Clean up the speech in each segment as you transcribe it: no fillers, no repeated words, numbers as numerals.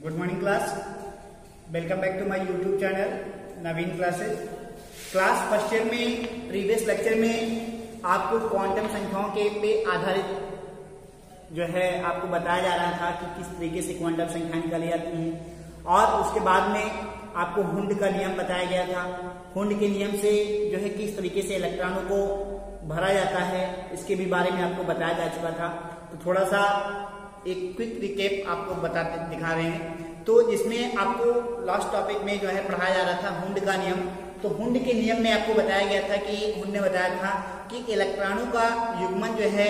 Good morning class, welcome back to my YouTube channel Naveen classes. Class first year में previous lecture में आपको quantum संख्याओं के पे आधारित जो है आपको बताया जा रहा था कि किस तरीके से क्वांटम संख्या निकाली जाती है, और उसके बाद में आपको हुंड का नियम बताया गया था। हुंड के नियम से जो है किस तरीके से इलेक्ट्रॉनों को भरा जाता है, इसके भी बारे में आपको बताया जा चुका था। तो थोड़ा सा एक क्विक रिकेप आपको दिखा रहे हैं। तो इसमें आपको लास्ट टॉपिक में जो है पढ़ाया जा रहा था हुंड का नियम। तो हुंड के नियम में आपको बताया गया था कि हुंड ने बताया था कि इलेक्ट्रॉनों का युग्मन जो है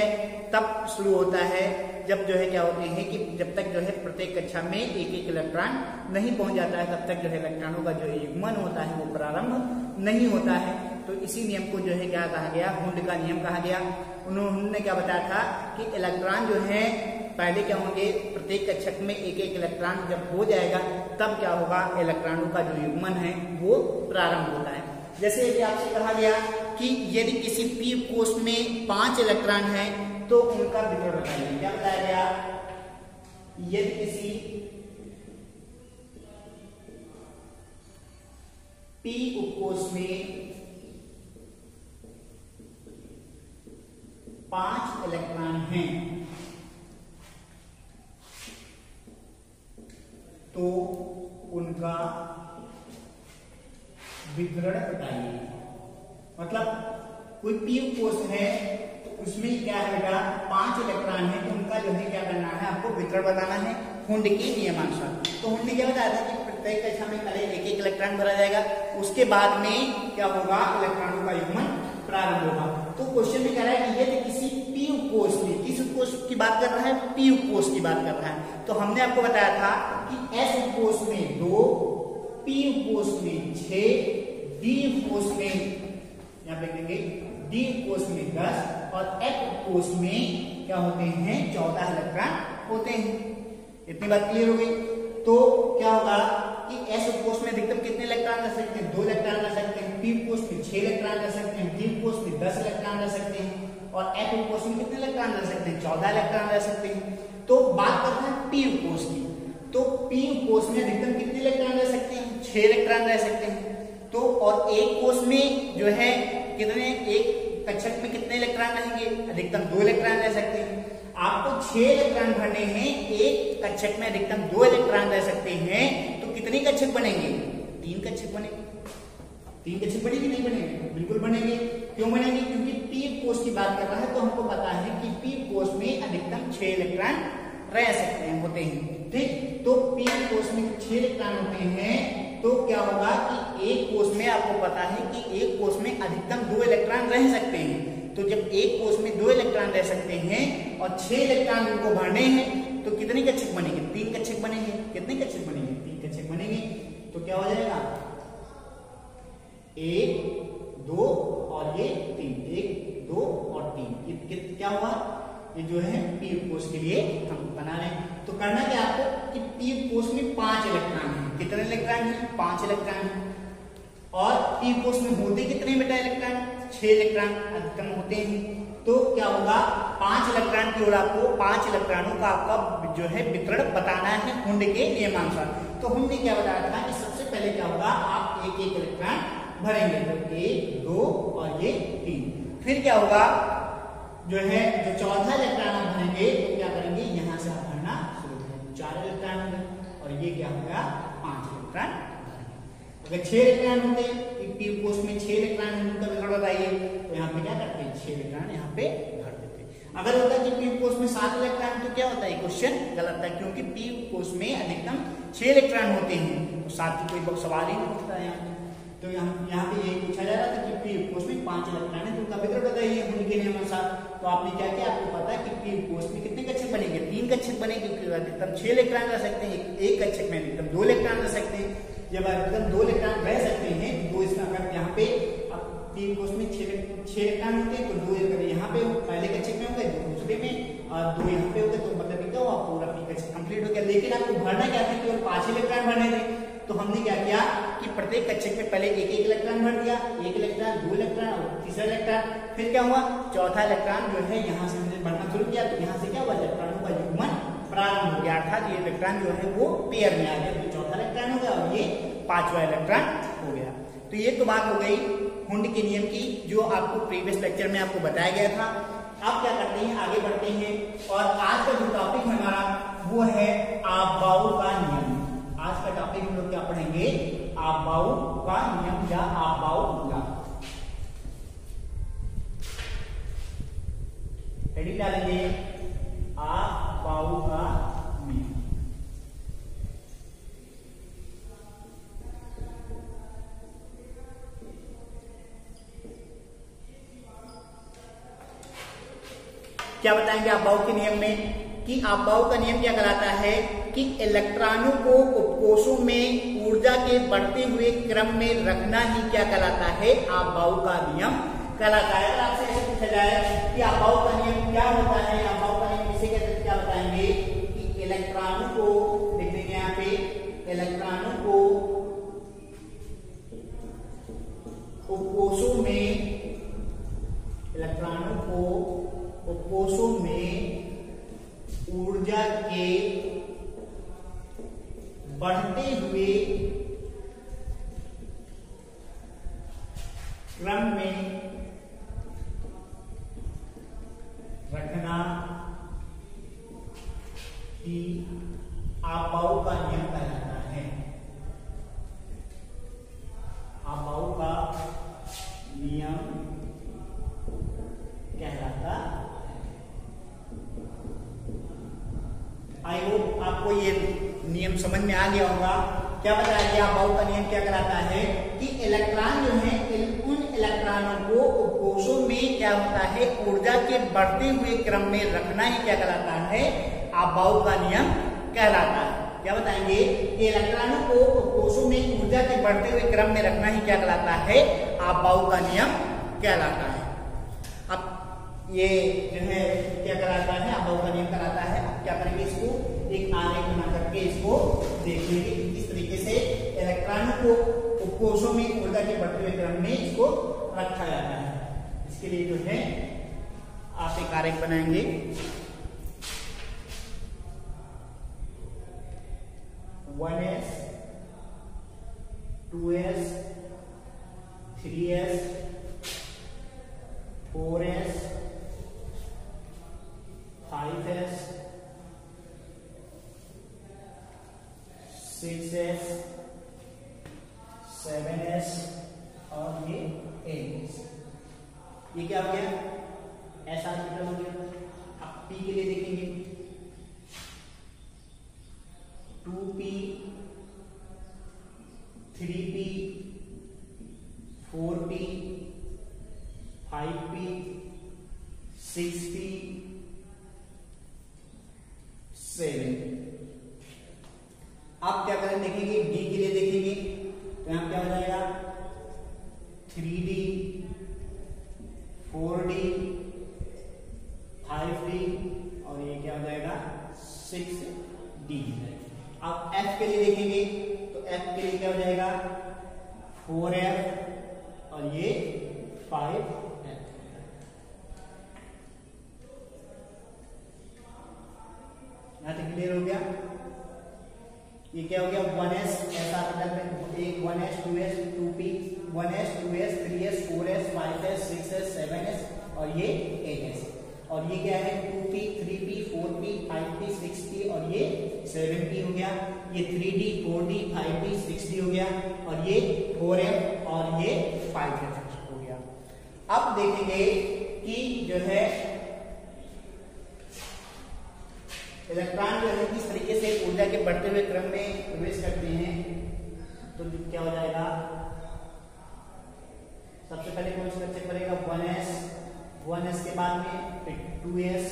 तब शुरू होता है जब जो है क्या होते हैं कि जब तक जो है प्रत्येक कक्षा में एक एक इलेक्ट्रॉन नहीं पहुंच जाता है, तब तक जो है इलेक्ट्रॉनों का जो युग्मन होता है वो प्रारंभ नहीं होता है। तो इसी नियम को जो है क्या कहा गया, हुंड का नियम कहा गया। उन्होंने क्या बताया था कि इलेक्ट्रॉन जो है पहले क्या होंगे, प्रत्येक कक्षक में एक एक इलेक्ट्रॉन जब हो जाएगा तब क्या होगा, इलेक्ट्रॉनों का जो युग्मन है वो प्रारंभ होता है। जैसे कि आपसे कहा गया कि यदि किसी पी कोष में 5 इलेक्ट्रॉन है तो उनका वितरण बताइए। क्या बताया गया, यदि किसी पी उपकोष में 5 इलेक्ट्रॉन हैं तो उनका वितरण बताइए। मतलब कोई पी कोष है तो उसमें क्या रहेगा, 5 इलेक्ट्रॉन है तो उनका जो है क्या करना है, आपको वितरण बताना है हुंड के नियमानुसार। तो हुंड ने क्या बताया था कि प्रत्येक कक्षा में पहले एक एक इलेक्ट्रॉन भरा जाएगा, उसके बाद में क्या होगा, इलेक्ट्रॉनों का युग्मन प्रारंभ होगा। तो क्वेश्चन में कह रहा है कि यदि किसी पी कोष में, किस कोष की बात कर रहा है, पी कोष की बात कर रहा है। तो हमने आपको बताया था कि एस कोष में 2, पी कोष में 6, डी कोष में यहाँ पे देखेंगे डी कोष में 10 और एफ कोष में क्या होते हैं, 14 इलेक्ट्रॉन होते हैं। इतनी बात क्लियर हो गई। तो क्या होगा कि एस कोष में अधिकतम कितने इलेक्ट्रॉन रह सकते हैं, 2 इलेक्ट्रॉन रह सकते हैं। पी कोष में 6 इलेक्ट्रॉन रह सकते हैं। डी कोष में 10 इलेक्ट्रॉन रह सकते हैं। और एफ कोष में कितने इलेक्ट्रॉन रह सकते हैं, 14 इलेक्ट्रॉन रह सकते हैं। तो बात करते हैं पी कोष की। तो पी कोष में अधिकतम कितने इलेक्ट्रॉन रह सकते हैं, 6 इलेक्ट्रॉन रह सकते हैं। तो और एक कोष में जो है कितने, एक कक्षक में कितने इलेक्ट्रॉन रहेंगे, अधिकतम 2 इलेक्ट्रॉन रह सकते हैं। आपको 6 इलेक्ट्रॉन भरने हैं, एक कक्षक में अधिकतम 2 इलेक्ट्रॉन रह सकते हैं, तो कितने कक्षक बनेंगे, 3 कक्षक बनेंगे। 3 कक्षक बनेंगे, नहीं बनेंगे, बिल्कुल बनेंगे। क्यों बनेंगे, क्योंकि पी कोष की बात कर रहा है तो हमको पता है कि पी कोष में अधिकतम 6 इलेक्ट्रॉन रह सकते हैं, होते हैं। ठीक, तो पी कोष में 6 इलेक्ट्रॉन होते हैं तो क्या होगा कि एक कोष में आपको पता है कि एक कोष में अधिकतम 2 इलेक्ट्रॉन रह सकते हैं। तो जब एक कोष में 2 इलेक्ट्रॉन रह सकते हैं और 6 इलेक्ट्रॉन उनको भरने हैं तो कितने कक्षक बनेंगे, 3 कक्षक बनेंगे। कितने कक्षक बनेंगे, 3 कक्षक बनेंगे। तो क्या हो जाएगा, 1 2 और ये 3, 1 2 और 3। क्या हुआ, ये जो है पी कोष के लिए हम बना रहे हैं। तो करना क्या आपको कि पी कोष में 5 इलेक्ट्रॉन है। कितने इलेक्ट्रॉन है, 5 इलेक्ट्रॉन है। और पी कोष में होते कितने बेटा इलेक्ट्रॉन, 6 इलेक्ट्रॉन अधिकतम होते हैं। तो क्या होगा, 5 इलेक्ट्रॉन की ओर आपको 5 इलेक्ट्रॉनों का आपका जो है वितरण बताना है हुंड के नियमानुसार। तो हुंड ने क्या बताया था कि सबसे पहले क्या होगा, आप एक एक इलेक्ट्रॉन भरेंगे। तो 1 2 और ये 3। फिर क्या होगा, जो है जो 14 इलेक्ट्रॉन आप भरेंगे तो क्या करेंगे, यहां से आप भरना शुरू करेंगे। 4 इलेक्ट्रॉन होंगे और ये क्या होगा, 5 इलेक्ट्रॉन। अगर 6 इलेक्ट्रॉन होते हैं, पी कोष में 6 इलेक्ट्रॉन उनका वितरण बताइए, तो यहाँ पे क्या करते हैं, 6 इलेक्ट्रॉन यहाँ पे भर देते हैं। अगर होता है कि पी कोष में 7 इलेक्ट्रॉन तो क्या होता है, क्वेश्चन गलत है, क्योंकि पी कोष में अधिकतम 6 इलेक्ट्रॉन होते हैं। तो 7 की कोई सवाल ही नहीं उठता है यहाँ। तो यहाँ पे यही पूछा जा रहा था कि पी कोष में 5 इलेक्ट्रॉन है तो उनका वितरण बताइए हुंड के नियमानुसार। तो आपने क्या किया, आपको पता है कि पी कोष में कितने कक्षक बनेंगे, 3 कक्षक बनेंगे, क्योंकि अधिकतम 6 इलेक्ट्रॉन रह सकते हैं। एक कक्षक में अधिकतम 2 इलेक्ट्रॉन रह सकते हैं। जब अधिकतम 2 इलेक्ट्रॉन रह सकते हैं तो इसका अगर यहाँ पे पी कोष में 6 इलेक्ट्रॉन होते हैं तो 2 यहाँ पे पहले कक्षक में होंगे, दूसरे में और 2 यहाँ पे होंगे, तो मतलब क्या हुआ, पूरा पी कक्षक कंप्लीट हो गया। लेकिन आपको भरना क्या था, केवल 5 इलेक्ट्रॉन भरने थे। तो हमने क्या किया कि प्रत्येक कक्षक में पहले एक एक इलेक्ट्रॉन भर दिया, 1 इलेक्ट्रॉन, 2 इलेक्ट्रॉन और तीसरा इलेक्ट्रॉन। फिर क्या हुआ, चौथा इलेक्ट्रॉन जो है यहाँ से हमने बढ़ना शुरू किया, तो यहाँ से क्या हुआ, इलेक्ट्रॉनों का युग्मन प्रारंभ हो गया। अर्थात ये इलेक्ट्रॉन जो है वो पेयर में आ गया, तो चौथा इलेक्ट्रॉन हो गया और ये पांचवा इलेक्ट्रॉन हो गया। तो ये तो बात हो गई हुंड के नियम की, जो आपको प्रीवियस लेक्चर में आपको बताया गया था। अब क्या करते हैं, आगे बढ़ते हैं और आज का जो टॉपिक हमारा वो है आपबाउ का नियम। आज का टॉपिक हम लोग क्या पढ़ेंगे, आपबाउ का नियम या आपबाउ लॉ। हेडिंग डालेंगे आपबाउ का नियम। क्या बताएंगे आपबाउ के नियम में कि आपबाउ का नियम क्या कहलाता है कि इलेक्ट्रॉनों को उपकोषों में ऊर्जा के बढ़ते हुए क्रम में रखना ही क्या कहलाता है, आपबाउ का नियम कहलाता है। अगर आपसे ऐसे पूछा जाए कि आपबाउ का नियम क्या होता है, आपबाउ का नियम किसे कहते हैं, क्या बताएंगे कि इलेक्ट्रॉनों को, लिख देंगे यहाँ पे, इलेक्ट्रॉनों को उपकोषों में, इलेक्ट्रॉनों को उपकोषों में ऊर्जा के बढ़ते हुए क्रम में रखना ही आपबाउ का नियम कहलाता है। आपबाउ का नियम कहलाता है। आई होप आपको ये नियम समझ में आ गया होगा। क्या बताया गया, आपबाउ का नियम क्या कहलाता है कि इलेक्ट्रॉन जो है, उन इलेक्ट्रॉनों को उपकोषों में क्या होता है, ऊर्जा के बढ़ते हुए क्रम में रखना ही क्या कहलाता है, आपबाउ का नियम कहलाता है। क्या बताएंगे कि इलेक्ट्रॉनों को उपकोषों में ऊर्जा के बढ़ते हुए क्रम में रखना ही क्या कहलाता है, आपबाउ का नियम कहलाता है। अब ये जो है क्या कहलाता है, आपबाउ का नियम कहलाता है। अब क्या करेंगे, इसको एक आरेख बना करके इसको देखेंगे कि किस तरीके से इलेक्ट्रॉनों को उपकोषों में ऊर्जा के बढ़ते हुए क्रम में इसको रखा जाता है। इसके लिए जो है आप एक आरेख बनाएंगे। One S, 2s, 3s, 4s, 5s, 6s, 7s और ये 8s। ये क्या हो गया, ऐसा ऑर्बिटल हो गया। अब p के लिए देखेंगे, 2p, 3p, 4p, 5p, 6p, 7। आप क्या करें, देखेंगे d के लिए देखेंगे तो यहां क्या हो जाएगा, 3d, 4d, 5d और ये क्या हो जाएगा, 6d। आप f के लिए देखेंगे तो f के लिए क्या हो जाएगा, 4f और ये 5f। यहां तक क्लियर हो गया। ये क्या हो गया, 1s, ऐसा मतलब एक 1s, 2s, 2p, 1s, 2s, 3s, 4s, 5s, 6s, 7s और ये 8s। और ये क्या है, 2p, 3p, 4p, 5p, 6p और ये 7p हो गया। ये 3d, 4d, 5d, 6d हो गया और ये 4f और ये 5f हो गया। अब देखेंगे कि जो है इलेक्ट्रॉन जो है किस तरीके से ऊर्जा के बढ़ते हुए क्रम में प्रवेश करते हैं। तो क्या हो जाएगा, सबसे पहले कौन सा चेक करेगा, 1s, 1s के बाद में फिर 2s,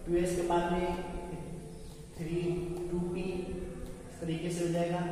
2s के बाद में 2p, इस तरीके से हो जाएगा।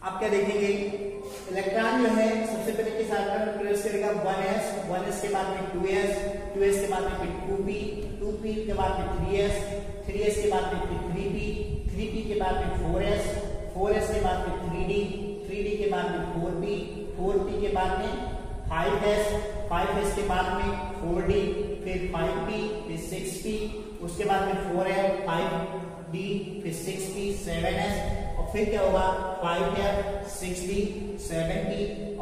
आप क्या देखेंगे, इलेक्ट्रॉन जो है सबसे पहले किस आर्बिटल में प्रवेश करेगा, 1s, 1s के बाद में 2s, 2s के बाद में फिर 2p, 2p के बाद में 3s, 3s के बाद में फिर 3p, 3p के बाद में 4s, 4s के बाद में 3d, 3d के बाद में 4p, 4p के बाद में 5s, 5s के बाद में 4d, फिर 5p, फिर 6p, उसके बाद में 4f, 5d, फिर 6p, 7s, और फिर क्या होगा 5f, 6d, 7p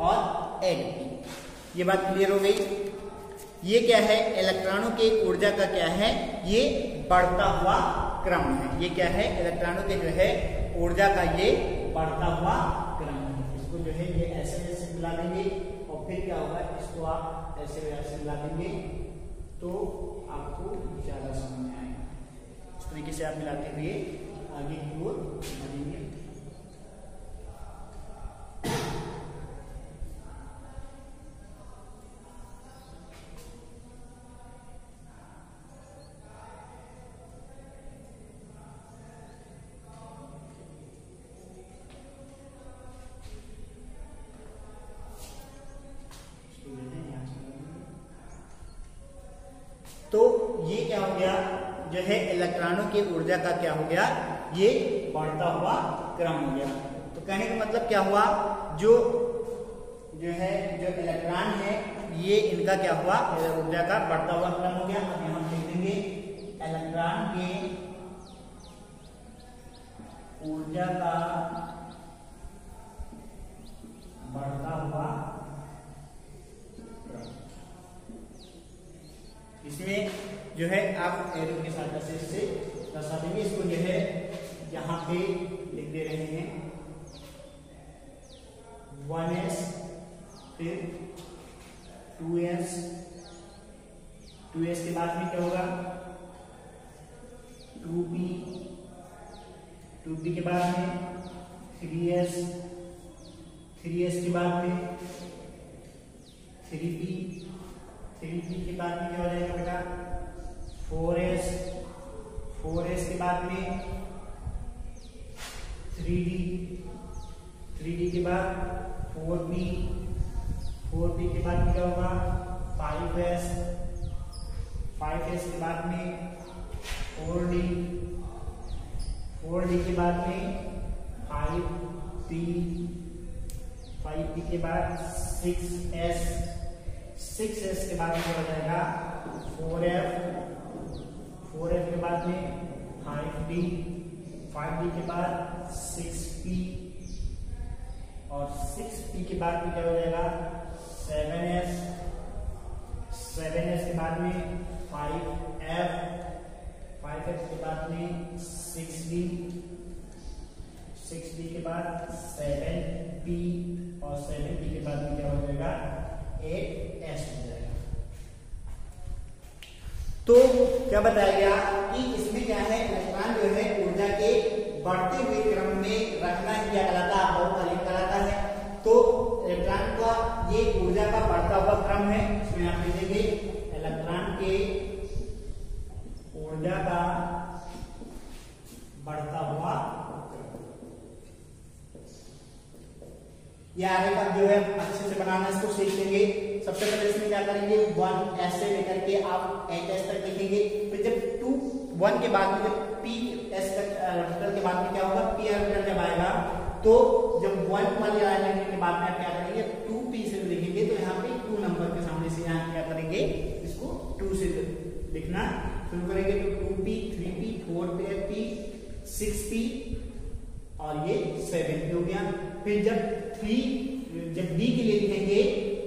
और 8p। ये बात क्लियर हो गई। ये क्या है, इलेक्ट्रॉनों के ऊर्जा का क्या है, ये बढ़ता हुआ क्रम है। ये क्या है, इलेक्ट्रॉनों के जो है ऊर्जा का ये बढ़ता हुआ क्रम है। इसको जो है ये ऐसे मिला देंगे और फिर क्या होगा, इसको आप ऐसे मिला देंगे तो आपको ज्यादा समझ में आएगा। इस तरीके से आप मिलाते हुए आगे की ओर बढ़ेंगे। तो ये क्या हो गया, जो है इलेक्ट्रॉनों की ऊर्जा का क्या हो गया, ये बढ़ता हुआ क्रम हो गया। तो कहने का मतलब क्या हुआ, जो है जो इलेक्ट्रॉन है ये इनका क्या हुआ, ऊर्जा का बढ़ता हुआ क्रम हो गया। अब हम लिख देंगे इलेक्ट्रॉन के ऊर्जा का बढ़ता हुआ क्रम। इसमें जो है आप एरो के साथ से दर्शा देंगे। इसको जो है यहाँ पे लिख दे रहे हैं 1s, फिर 2s, 2s के बाद में क्या होगा 2p, 2p के बाद में 3s, 3s के बाद में 3p, 3p के बाद में क्या हो जाएगा बेटा 4s, 4s के बाद में 3d, 3d के बाद 4p, 4p के बाद में क्या होगा 5s, 5s के बाद में 4d, 4d के बाद में 5p, 5p के बाद 6s, 6s के बाद में क्या हो जाएगा 4f, 4f के बाद में 5d, 5d के बाद 6p और 6p के बाद में क्या हो जाएगा 7s, 7s के बाद में 5f, 5f के बाद में 6d, 6d के बाद 7p और 7p के बाद में क्या हो जाएगा 8s हो जाएगा। तो क्या बताया गया कि इसमें क्या है, इलेक्ट्रॉन जो है ऊर्जा के बढ़ते हुए क्रम में रखना ही क्या कहलाता है, अवकलन कहलाता है। तो इलेक्ट्रॉन का ये ऊर्जा का बढ़ता हुआ क्रम है। इसमें आप लिखेंगे इलेक्ट्रॉन के ऊर्जा का बढ़ता हुआ, ये आगे तक जो है अच्छे से बनाना, इसको सीख लेंगे। सबसे पहले इसमें क्या करेंगे 1s से लेकर के आप 8s तक लिखेंगे। फिर जब 1 के बाद में जब ps ऑर्बिटल के बाद में क्या होगा, p ऑर्बिटल जब आएगा तो जब 1 वाले आने के बाद में आप क्या करेंगे 2p से लिखेंगे। तो यहाँ पे 2 नंबर के सामने से यहाँ क्या करेंगे, इसको 2 से लिखना शुरू करेंगे। तो 2p, 3p, 4p, 6p और ये 7p हो गया। फिर जब d के लिए लिखेंगे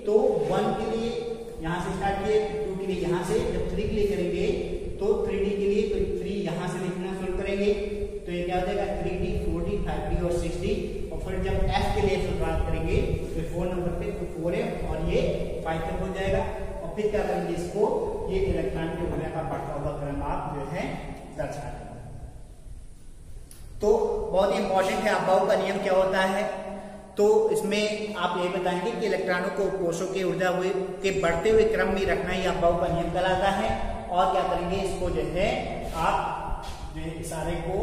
तो 1 के लिए यहां से स्टार्ट किए, 2 के लिए यहां से, जब 3 के लिए करेंगे तो 3d के लिए तो 3 यहां से लिखना शुरू करेंगे। तो ये क्या हो जाएगा 3d, 4d, 5d और 6d। और फिर जब f के लिए शुरुआत करेंगे तो 4 नंबर पे तो 4f और ये 5f हो जाएगा। और फिर क्या करेंगे, इसको ये इलेक्ट्रॉन के ऊर्जा का बढ़ता हुआ क्रम आप जो है दर्शा देंगे। तो बहुत इंपॉर्टेंट है अबाव का नियम क्या होता है। तो इसमें आप ये बताएंगे कि इलेक्ट्रॉनों को कोशों की ऊर्जा के बढ़ते हुए क्रम में रखना ही अबाव का नियम कहलाता है। और क्या करेंगे, इसको जो है आप जो है इशारे को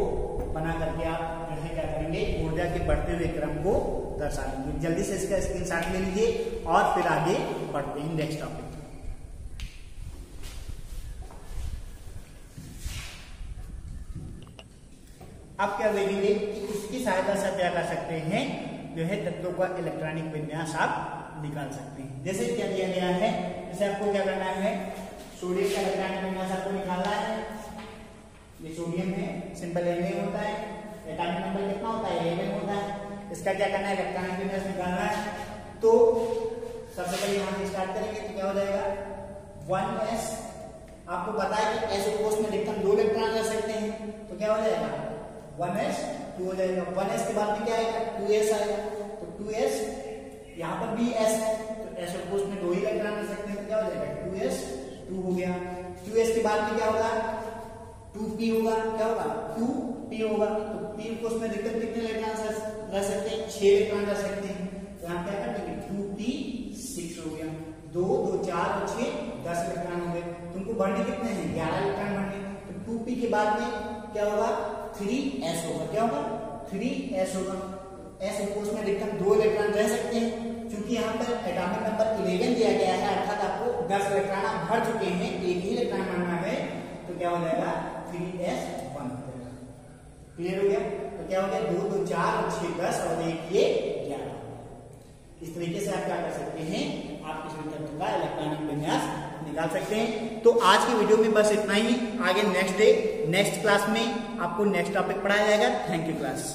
बना करके आप जो है क्या करेंगे, ऊर्जा के बढ़ते हुए क्रम को दर्शा देंगे। जल्दी से इसका स्क्रीनशॉट ले लीजिए और फिर आगे बढ़ते हैं नेक्स्ट टॉपिक। अब क्या देखेंगे, इसकी सहायता से क्या कर सकते हैं, जो है तत्वों का इलेक्ट्रॉनिक विन्यास आप निकाल सकते हैं। जैसे क्या दिया गया है, जैसे आपको क्या करना है, सोडियम का इलेक्ट्रॉनिक विन्यास आपको निकालना है। ये सोडियम है, सिंपल Na होता है, एटॉमिक नंबर कितना होता है, 11 होता है। इसका क्या करना है, इलेक्ट्रॉनिक विन्यास निकालना है। तो सबसे पहले यहां से स्टार्ट करेंगे तो क्या हो जाएगा, 1s। आपको पता है कि s कोष में अधिकतम 2 इलेक्ट्रॉन रह सकते हैं, तो क्या हो जाएगा 1s 2 हो जाएगा। 1s के बाद में क्या आएगा, 2s आएगा। तो 2s, यहाँ पर भी s है तो s कोष में 2 ही इलेक्ट्रॉन रह सकते हैं, तो क्या हो जाएगा 2s 2 हो गया। 2s के बाद में क्या होगा, 2p होगा। क्या होगा, 2p होगा। तो p कोष में अधिकतम कितने इलेक्ट्रॉन रह सकते हैं, 6 इलेक्ट्रॉन रह सकते हैं। तो यहाँ क्या कर देंगे, 2p6 हो गया। 2 2 4 और 6 10 इलेक्ट्रॉन हो गए। तुमको बढ़ने कितने हैं, 11 इलेक्ट्रॉन बढ़ने। तो 2p के बाद में क्या होगा, 3s होगा। क्या होगा, 3s होगा। s कोष में अधिकतम 2 इलेक्ट्रॉन रह सकते हैं। क्योंकि यहाँ पर एटॉमिक नंबर 11 दिया गया है, अर्थात आपको 10 इलेक्ट्रॉन आप भर चुके हैं, एक ही इलेक्ट्रॉन भरना है, तो क्या हो जाएगा 3s1 हो जाएगा। क्लियर हो गया। तो क्या हो गया, 2 2 4 और 6 10 और 1 ये 11। इस तरीके से आप क्या कर सकते हैं, आप किसी तत्व का इलेक्ट्रॉनिक विन्यास निकाल सकते हैं। तो आज की वीडियो में बस इतना ही। आगे नेक्स्ट क्लास में आपको नेक्स्ट टॉपिक पढ़ाया जाएगा। Thank you class.